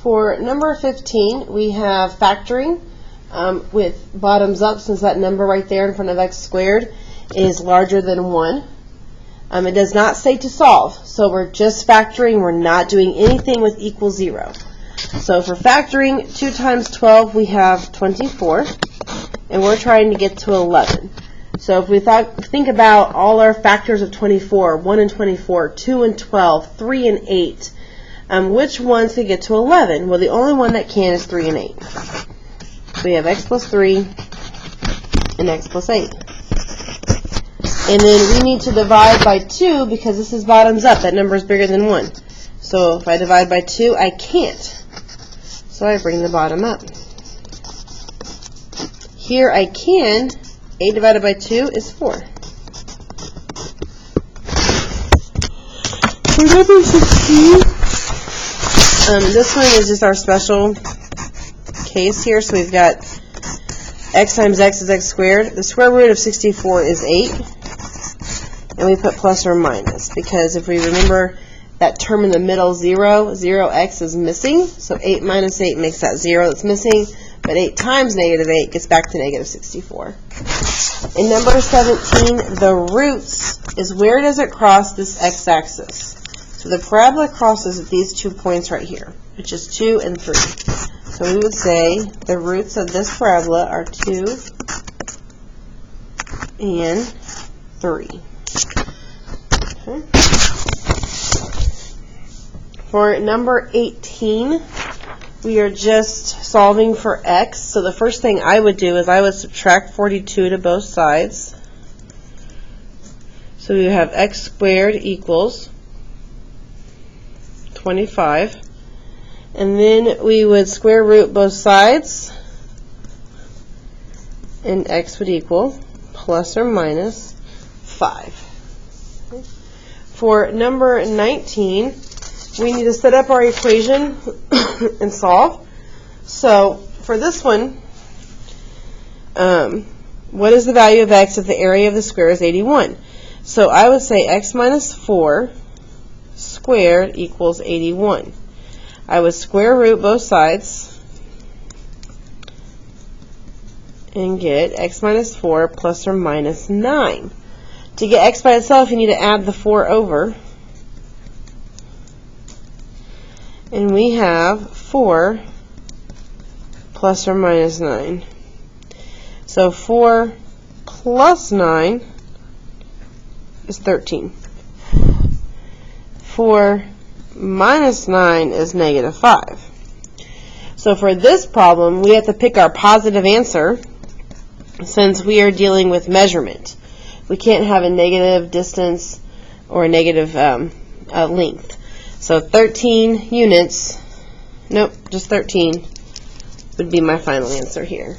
For number 15, we have factoring with bottoms up, since that number right there in front of x squared is larger than 1. It does not say to solve, so we're just factoring. We're not doing anything with equal 0. So for factoring, 2 times 12, we have 24, and we're trying to get to 11. So if we think about all our factors of 24, 1 and 24, 2 and 12, 3 and 8, which ones could get to 11? Well, the only one that can is 3 and 8. So we have x plus 3 and x plus 8. And then we need to divide by 2 because this is bottoms up. That number is bigger than 1. So if I divide by 2, I can't. So I bring the bottom up. Here I can. 8 divided by 2 is 4. For number 16, this one is just our special case here. So we've got x times x is x squared. The square root of 64 is 8. And we put plus or minus, because if we remember that term in the middle, 0, 0x is missing. So 8 minus 8 makes that 0 that's missing. But 8 times negative 8 gets back to negative 64. In number 17, the roots is where does it cross this x-axis? So the parabola crosses at these 2 points right here, which is 2 and 3. So we would say the roots of this parabola are 2 and 3. Okay. For number 18, we are just solving for x. So the first thing I would do is I would subtract 42 to both sides. So we have x squared equals 25. And then we would square root both sides. And x would equal plus or minus 5. For number 19, we need to set up our equation and solve. So for this one, what is the value of x if the area of the square is 81? So I would say x minus 4 squared equals 81. I would square root both sides and get x minus 4 plus or minus 9. To get x by itself, you need to add the 4 over. And we have 4 plus or minus 9. So 4 plus 9 is 13. 4 minus 9 is negative 5. So for this problem, we have to pick our positive answer since we are dealing with measurement. We can't have a negative distance or a negative length. So 13 units, nope, just 13 would be my final answer here.